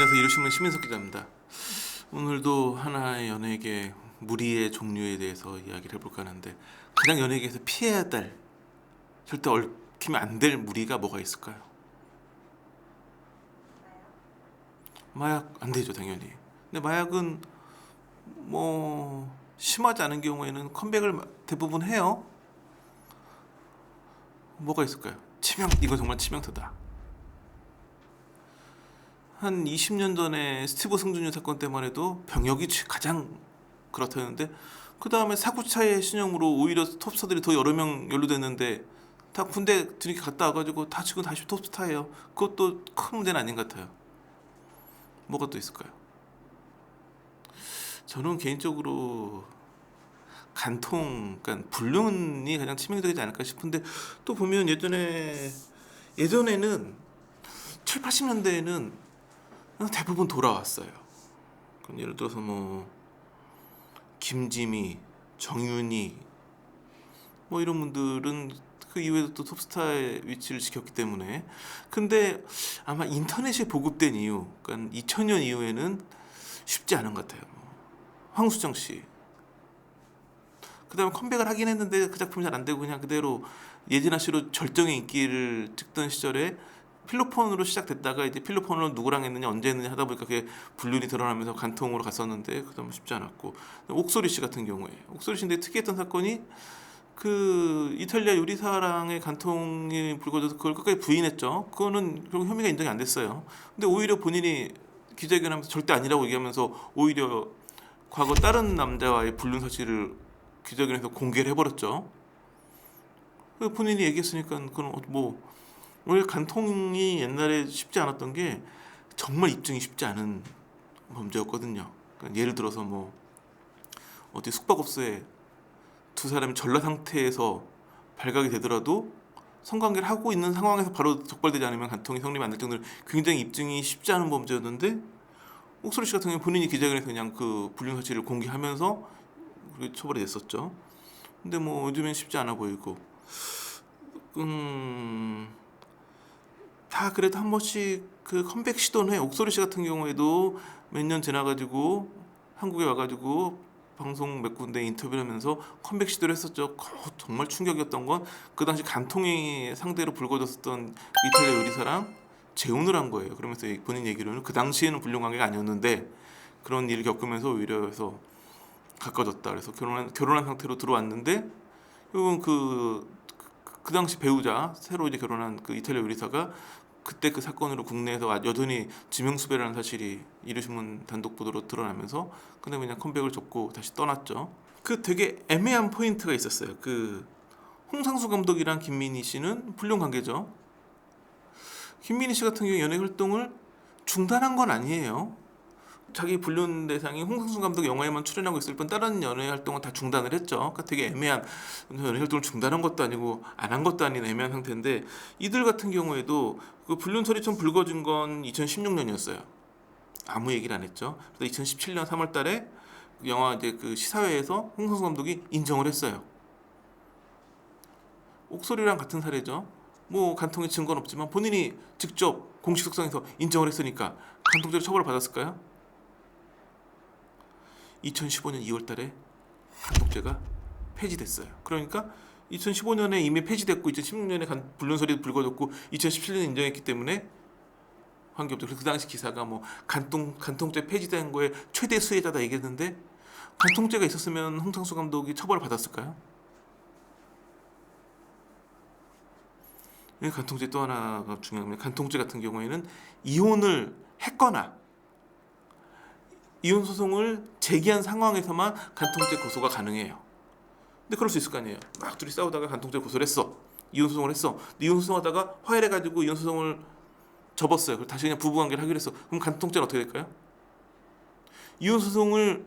안녕하세요. 이루신문 시민석 기자입니다. 오늘도 하나의 연예계 무리의 종류에 대해서 이야기를 해볼까 하는데, 가장 연예계에서 피해야 될, 절대 얽히면 안 될 무리가 뭐가 있을까요? 마약 안 되죠, 당연히. 근데 마약은 뭐 심하지 않은 경우에는 컴백을 대부분 해요. 뭐가 있을까요? 이건 정말 치명타다. 한 20년 전에 스티브 승준이 사건 때만 해도 병역이 가장 그렇다는데, 그 다음에 사구차의 신형으로 오히려 톱스타들이 더 여러 명 연루됐는데, 다 군대 뒤늦게 갔다 와가지고 다 지금 다시 톱스타예요. 그것도 큰 문제는 아닌 것 같아요. 뭐가 또 있을까요? 저는 개인적으로 간통, 그러니까 불륜이 가장 치명적이지 않을까 싶은데, 또 보면 예전에는 7, 80년대에는 대부분 돌아왔어요. 예를 들어서 뭐 김지미, 정윤이 뭐 이런 분들은 그 이후에도 또 톱스타의 위치를 지켰기 때문에. 근데 아마 인터넷이 보급된 이후, 그러니까 2000년 이후에는 쉽지 않은 것 같아요. 황수정 씨, 그다음에 컴백을 하긴 했는데 그 작품이 잘 안 되고 그냥 그대로 예진아 씨로 절정의 인기를 찍던 시절에 필로폰으로 시작됐다가 이제 필로폰으로 누구랑 했느냐 언제 했느냐 하다 보니까 그게 불륜이 드러나면서 간통으로 갔었는데, 그다음 쉽지 않았고. 옥소리 씨 같은 경우에, 옥소리 씨인데 특이했던 사건이 그 이탈리아 요리사랑의 간통이 불거져서 그걸 끝까지 부인했죠. 그거는 결국 혐의가 인정이 안 됐어요. 근데 오히려 본인이 기자회견하면서 절대 아니라고 얘기하면서 오히려 과거 다른 남자와의 불륜 사실을 기자회견에서 공개를 해버렸죠. 본인이 얘기했으니까 그건 뭐, 원래 간통이 옛날에 쉽지 않았던 게 정말 입증이 쉽지 않은 범죄였거든요. 그러니까 예를 들어서 뭐 어디 숙박업소에 두 사람이 전라 상태에서 발각이 되더라도 성관계를 하고 있는 상황에서 바로 적발되지 않으면 간통이 성립이 안 될 정도로 굉장히 입증이 쉽지 않은 범죄였는데, 옥소리 씨 같은 경우 본인이 기자회견에서 그냥 그 불륜 사실을 공개하면서 그게 처벌이 됐었죠. 근데 뭐 요즘엔 쉽지 않아 보이고, 다 그래도 한 번씩 그 컴백 시도는 해. 옥소리 씨 같은 경우에도 몇 년 지나가지고 한국에 와가지고 방송 몇 군데 인터뷰를 하면서 컴백 시도를 했었죠. 정말 충격이었던 건 그 당시 간통이 상대로 불거졌었던 이탈리아 요리사랑 재혼을 한 거예요. 그러면서 본인 얘기로는 그 당시에는 불륜 관계가 아니었는데 그런 일을 겪으면서 오히려 해서 가까워졌다. 그래서 결혼한 상태로 들어왔는데, 결국은 그 당시 배우자, 새로 이제 결혼한 그 이탈리아 요리사가 그때 그 사건으로 국내에서 여전히 지명수배라는 사실이 이루신문 단독 보도로 드러나면서 그다음에 그냥 컴백을 접고 다시 떠났죠. 그 되게 애매한 포인트가 있었어요. 그 홍상수 감독이랑 김민희 씨는 불륜 관계죠. 김민희 씨 같은 경우 연예 활동을 중단한 건 아니에요. 자기 불륜 대상이 홍상수 감독 영화에만 출연하고 있을 뿐 다른 연예 활동은 다 중단을 했죠. 그러니까 되게 애매한, 연예 활동을 중단한 것도 아니고 안 한 것도 아닌 애매한 상태인데, 이들 같은 경우에도 그 불륜 설이 좀 불거진 건 2016년이었어요. 아무 얘기를 안 했죠. 그래서 2017년 3월달에 영화 이제 그 시사회에서 홍상수 감독이 인정을 했어요. 옥소리랑 같은 사례죠. 뭐 간통의 증거는 없지만 본인이 직접 공식 석상에서 인정을 했으니까 간통죄로 처벌을 받았을까요? 2015년 2월달에 간통죄가 폐지됐어요. 그러니까 2015년에 이미 폐지됐고 2016년에 불륜설이 불거졌고 2017년에 인정했기 때문에 관계없죠. 그래서 그 당시 기사가 뭐 간통죄 폐지된 거에 최대 수혜자다 얘기했는데, 간통죄가 있었으면 홍상수 감독이 처벌을 받았을까요? 간통죄 또 하나가 중요합니다. 간통죄 같은 경우에는 이혼을 했거나 이혼 소송을 제기한 상황에서만 간통죄 고소가 가능해요. 근데 그럴 수 있을 거 아니에요. 막 둘이 싸우다가 간통죄 고소를 했어. 이혼 소송을 했어. 이혼 소송하다가 화해를 해가지고 이혼 소송을 접었어요. 그리고 다시 그냥 부부관계를 하기로 했어. 그럼 간통죄는 어떻게 될까요? 이혼 소송을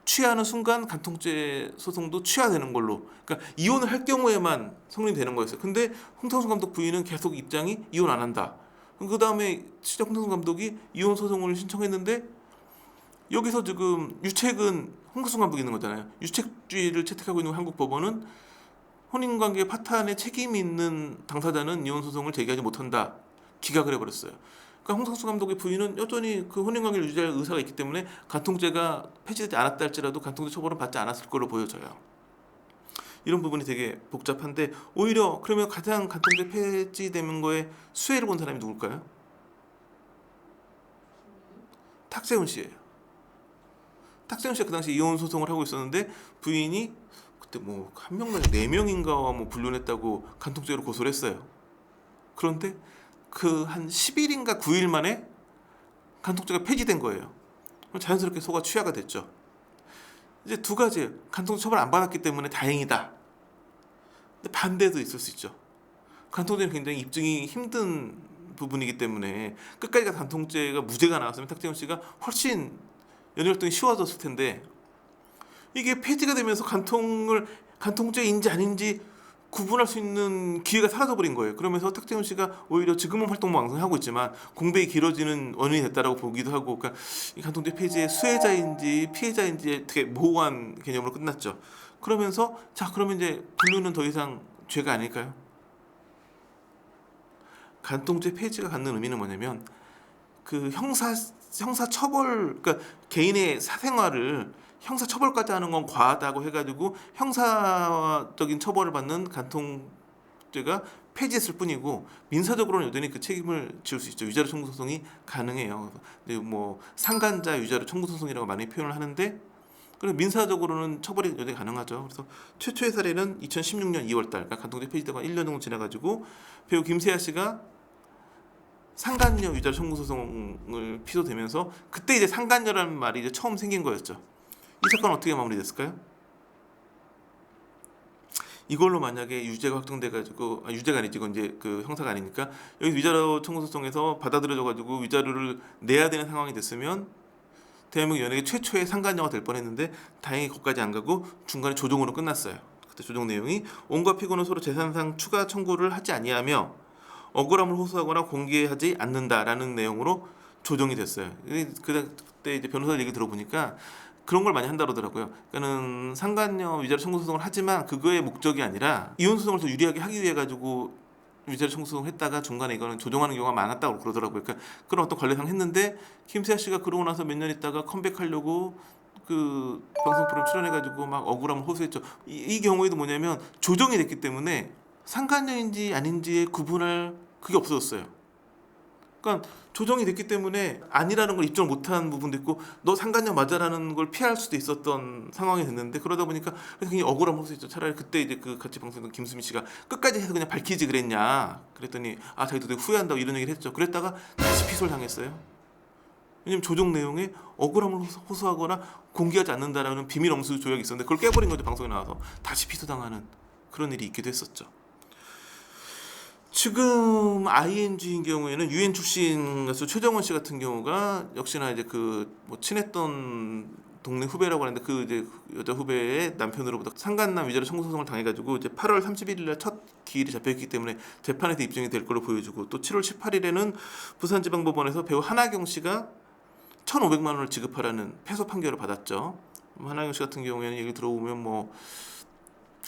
취하는 순간 간통죄 소송도 취하되는 걸로. 그러니까 이혼을 할 경우에만 성립되는 거였어요. 근데 홍상수 감독 부인은 계속 입장이 이혼 안 한다. 그 다음에 진짜 홍상수 감독이 이혼 소송을 신청했는데, 여기서 지금 유책은 홍상수 감독이 있는 거잖아요. 유책주의를 채택하고 있는 한국 법원은 혼인관계 파탄에 책임이 있는 당사자는 이혼 소송을 제기하지 못한다, 기각을 해버렸어요. 그러니까 홍상수 감독의 부인은 여전히 그 혼인관계를 유지할 의사가 있기 때문에 간통죄가 폐지되지 않았다 할지라도 간통죄 처벌은 받지 않았을 걸로 보여져요. 이런 부분이 되게 복잡한데 오히려 그러면 가장 간통죄 폐지되는 거에 수혜를 본 사람이 누굴까요? 탁세훈 씨예요. 탁세훈 씨가 그 당시 이혼 소송을 하고 있었는데 부인이 그때 뭐 한 명당 4명인가 뭐 불륜했다고 간통죄로 고소를 했어요. 그런데 그 한 10일인가 9일 만에 간통죄가 폐지된 거예요. 그럼 자연스럽게 소가 취하가 됐죠. 이제 두 가지 간통죄 처벌 안 받았기 때문에 다행이다. 근데 반대도 있을 수 있죠. 간통죄는 굉장히 입증이 힘든 부분이기 때문에 끝까지 간통죄가 무죄가 나왔으면 탁재훈 씨가 훨씬 연애 활동이 쉬워졌을 텐데 이게 폐지가 되면서 간통죄인지 아닌지 구분할 수 있는 기회가 사라져버린 거예요. 그러면서 탁재훈 씨가 오히려 지금은 활동을 왕성하고 있지만 공백이 길어지는 원인이 됐다라고 보기도 하고, 그러니까 이 간통죄 폐지의 수혜자인지 피해자인지 되게 모호한 개념으로 끝났죠. 그러면서 자 그러면 이제 불륜은 더 이상 죄가 아닐까요? 간통죄 폐지가 갖는 의미는 뭐냐면 그 형사 처벌, 그러니까 개인의 사생활을 형사 처벌까지 하는 건 과하다고 해가지고 형사적인 처벌을 받는 간통죄가 폐지했을 뿐이고 민사적으로는 여전히 그 책임을 지을 수 있죠. 위자료 청구 소송이 가능해요. 근데 뭐 상간자 위자료 청구 소송이라고 많이 표현을 하는데 그리고 민사적으로는 처벌이 여전히 가능하죠. 그래서 최초의 사례는 2016년 2월달, 그러니까 간통죄 폐지되고 1년 정도 지나가지고 배우 김세아 씨가 상간녀 위자료 청구 소송을 피소되면서 그때 이제 상간녀라는 말이 이제 처음 생긴 거였죠. 이 사건 어떻게 마무리됐을까요? 이걸로 만약에 유죄가 확정돼가지고 유죄가 아니지 이건 이제 그 형사가 아니니까 여기 위자료 청구 소송에서 받아들여져가지고 위자료를 내야 되는 상황이 됐으면 대한민국 연예계 최초의 상간녀가 될 뻔했는데 다행히 거기까지 안 가고 중간에 조정으로 끝났어요. 그때 조정 내용이 온갖 피고는 서로 재산상 추가 청구를 하지 아니하며 억울함을 호소하거나 공개하지 않는다라는 내용으로 조정이 됐어요. 그때 이제 변호사 얘기 들어보니까 그런 걸 많이 한다 그러더라고요. 그러니까는 상간녀 위자료 청구 소송을 하지만 그거의 목적이 아니라 이혼 소송을 더 유리하게 하기 위해 가지고 위자료 청구 소송을 했다가 중간에 이거는 조정하는 경우가 많았다고 그러더라고요. 그러니까 그런 어떤 관례상 했는데 김세아 씨가 그러고 나서 몇 년 있다가 컴백하려고 그 방송 프로그램 출연해가지고 막 억울함을 호소했죠. 이 경우에도 뭐냐면 조정이 됐기 때문에 상간녀인지 아닌지에 구분할 그게 없어졌어요. 그러니까 조정이 됐기 때문에 아니라는 걸 입증을 못한 부분도 있고 너 상간녀 맞아라는 걸 피할 수도 있었던 상황이 됐는데 그러다 보니까 굉장히 억울함 호소했죠. 차라리 그때 이제 그 같이 방송했던 김수미 씨가 끝까지 해서 그냥 밝히지 그랬냐 그랬더니 자기도 되게 후회한다고 이런 얘기를 했죠. 그랬다가 다시 피소를 당했어요. 왜냐면 조정 내용에 억울함을 호소하거나 공개하지 않는다라는 비밀 엄수 조약이 있었는데 그걸 깨버린 거죠. 방송에 나와서 다시 피소당하는 그런 일이 있기도 했었죠. 지금 ING인 경우에는 유엔 출신 가수 최정원 씨 같은 경우가 역시나 이제 그 뭐 친했던 동네 후배라고 하는데 그 이제 여자 후배의 남편으로부터 상간남 위자료 청구 소송을 당해가지고 이제 8월 31일날 첫 기일이 잡혀있기 때문에 재판에서 입증이 될 걸로 보여지고 또 7월 18일에는 부산지방법원에서 배우 한하경 씨가 1,500만 원을 지급하라는 패소 판결을 받았죠. 한하경 씨 같은 경우에는 얘기 들어보면 뭐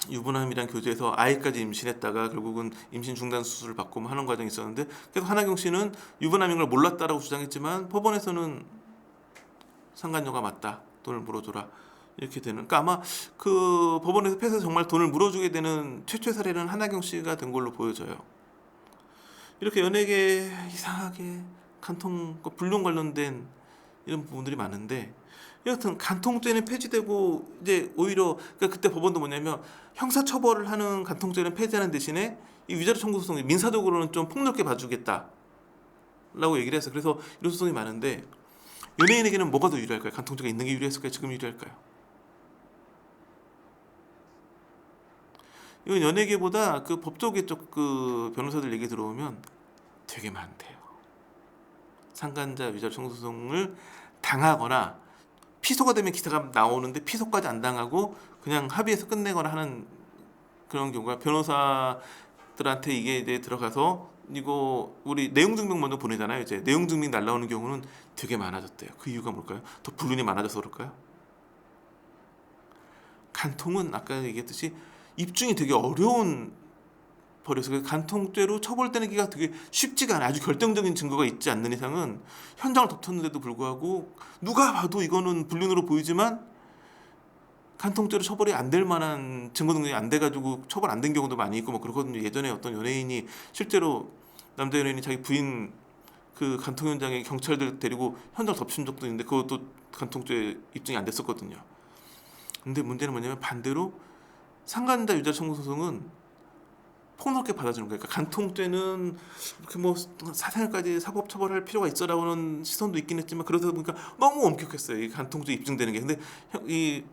유부남이랑 교제해서 아이까지 임신했다가 결국은 임신 중단 수술을 받고 하는 과정이 있었는데 계속 한하경 씨는 유부남인 걸 몰랐다라고 주장했지만 법원에서는 상간녀가 맞다. 돈을 물어줘라. 이렇게 되는. 그러니까 아마 그 법원에서 패소해서 정말 돈을 물어주게 되는 최초의 사례는 한하경 씨가 된 걸로 보여져요. 이렇게 연예계 이상하게 간통 불륜 관련된 이런 부분들이 많은데 여하튼 간통죄는 폐지되고 이제 오히려 그러니까 그때 법원도 뭐냐면 형사처벌을 하는 간통죄는 폐지하는 대신에 이 위자료 청구 소송이 민사적으로는 좀 폭넓게 봐주겠다라고 얘기를 했어요. 그래서 이런 소송이 많은데 연예인에게는 뭐가 더 유리할까요? 간통죄가 있는 게 유리했을까요? 지금 유리할까요? 이건 연예계보다 그 법조계 쪽 그 변호사들 얘기 들어오면 되게 많대요. 상간자 위자료 청구 소송을 당하거나 피소가 되면 기사가 나오는데 피소까지 안 당하고 그냥 합의해서 끝내거나 하는 그런 경우가 변호사들한테 이게 이제 들어가서 이거 우리 내용 증명 먼저 보내잖아요. 이제 내용 증명 날라오는 경우는 되게 많아졌대요. 그 이유가 뭘까요? 더 불륜이 많아져서 그럴까요? 간통은 아까 얘기했듯이 입증이 되게 어려운 버려서 그 간통죄로 처벌되기가 되게 쉽지가 않아요. 아주 결정적인 증거가 있지 않는 이상은 현장을 덮쳤는데도 불구하고 누가 봐도 이거는 불륜으로 보이지만 간통죄로 처벌이 안 될 만한 증거 능력이 안 돼가지고 처벌 안 된 경우도 많이 있고 뭐 그렇거든요. 예전에 어떤 연예인이 실제로 남자 연예인이 자기 부인 그 간통 현장에 경찰들 데리고 현장 덮친 적도 있는데 그것도 간통죄 입증이 안 됐었거든요. 근데 문제는 뭐냐면 반대로 상간자 유죄 청구 소송은 폭넓게 받아주는 거예요. 그러니까 간통죄는 이렇게 뭐 사생활까지 사법 처벌할 필요가 있어라고는 시선도 있긴 했지만 그러다 보니까 너무 엄격했어요. 이 간통죄 입증되는 게. 근데 이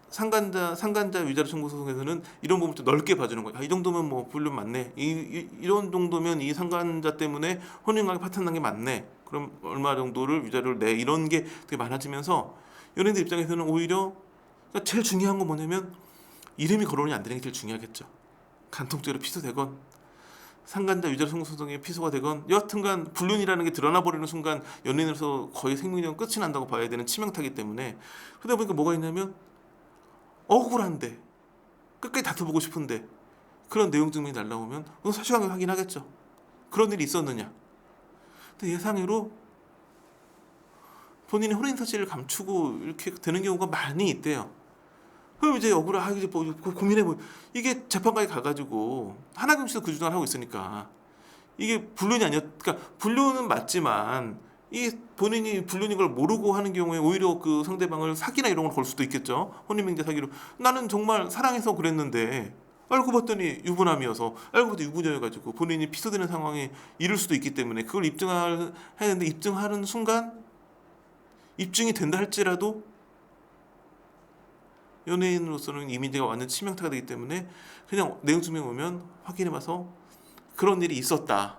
상간자 위자료 청구 소송에서는 이런 부분 좀 넓게 봐주는 거예요. 이 정도면 뭐 불륜 맞네. 이런 정도면 이 상간자 때문에 혼인관계 파탄난 게 맞네. 그럼 얼마 정도를 위자료를 내. 이런 게 되게 많아지면서 연예인들 입장에서는 오히려 그러니까 제일 중요한 건 뭐냐면 이름이 거론이 안 되는 게 제일 중요하겠죠. 간통죄로 피소되건 상간자 위자료 청구 소송에 피소가 되건 여하튼간 불륜이라는 게 드러나 버리는 순간 연예인으로서 거의 생명력 끝이 난다고 봐야 되는 치명타이기 때문에 그러다 보니까 뭐가 있냐면 억울한데 끝까지 다퉈보고 싶은데 그런 내용 증명이 날라오면 사실하게 확인하겠죠. 그런 일이 있었느냐. 근데 예상외로 본인의 혼인 사실을 감추고 이렇게 되는 경우가 많이 있대요. 그럼 이제 이제 뭐 고민해 보 이게 재판까지 가가지고 하나경 씨도 그 주장을 하고 있으니까 이게 불륜이 그러니까 불륜은 맞지만 이 본인이 불륜인 걸 모르고 하는 경우에 오히려 그 상대방을 사기나 이런 걸 걸 수도 있겠죠. 혼인명제 사기로 나는 정말 사랑해서 그랬는데 알고 봤더니 유부남이어서 알고 봤더니 유부녀여가지고 본인이 피소되는 상황에 이를 수도 있기 때문에 그걸 입증해야 되는데 입증하는 순간 입증이 된다 할지라도 연예인으로서는 이미지가 완전 치명타가 되기 때문에 그냥 내용 증명 오면 확인해봐서 그런 일이 있었다.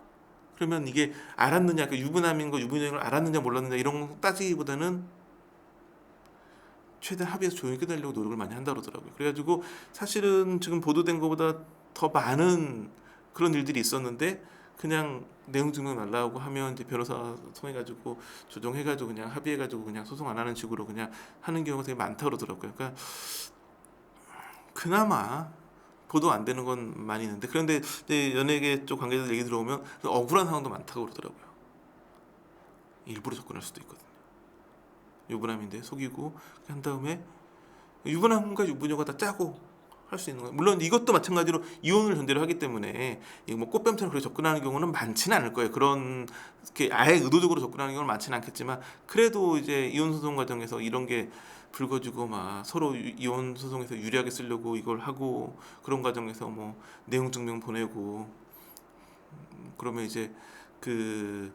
그러면 이게 알았느냐, 그 유부남인 거 유부녀인 걸 알았느냐 몰랐느냐 이런 거 따지기보다는 최대한 합의해서 조용히 끝내려고 노력을 많이 한다 그러더라고요. 그래가지고 사실은 지금 보도된 것보다 더 많은 그런 일들이 있었는데 그냥 내용 증명 날라오고 하면 이제 변호사 통해가지고 조정해가지고 그냥 합의해가지고 그냥 소송 안 하는 식으로 그냥 하는 경우가 되게 많다 그러더라고요. 그러니까 그나마 보도 안 되는 건 많이 있는데 그런데 이제 연예계 쪽 관계자들 얘기 들어오면 억울한 상황도 많다고 그러더라고요. 일부러 접근할 수도 있거든요. 유부남인데 속이고 한 다음에 유부남과 유부녀가 다 짜고 할 수 있는 거예요. 물론 이것도 마찬가지로 이혼을 전제로 하기 때문에 이거 뭐 꽃뱀처럼 그렇게 접근하는 경우는 많지는 않을 거예요. 그런 게 아예 의도적으로 접근하는 경우는 많지는 않겠지만 그래도 이제 이혼 소송 과정에서 이런 게 불거지고 막 서로 이혼 소송에서 유리하게 쓰려고 이걸 하고 그런 과정에서 뭐 내용 증명 보내고 그러면 이제 그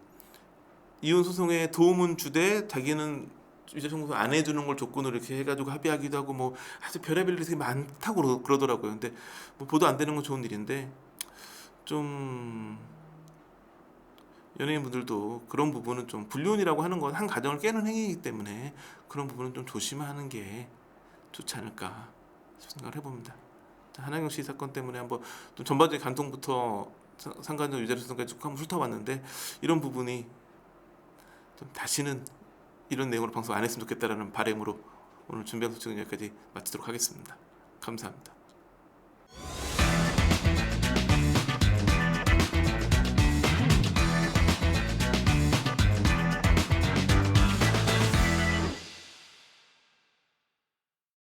이혼 소송에 도움은 주되 자기는 유죄 청구서 안 해주는 걸 조건으로 이렇게 해가지고 합의하기도 하고 뭐 아주 별의별 일이 되게 많다고 그러더라고요. 근데 뭐 보도 안 되는 건 좋은 일인데 좀 연예인분들도 그런 부분은 좀 불륜이라고 하는 건 한 가정을 깨는 행위이기 때문에 그런 부분은 좀 조심하는 게 좋지 않을까 생각을 해봅니다. 한하경 씨 사건 때문에 한번 좀 전반적인 간통부터 상간적 유죄 소송까지 쭉 한번 훑어봤는데 이런 부분이 좀 다시는 이런 내용으로 방송 안 했으면 좋겠다라는 바람으로 오늘 준비한 소식은 여기까지 마치도록 하겠습니다. 감사합니다.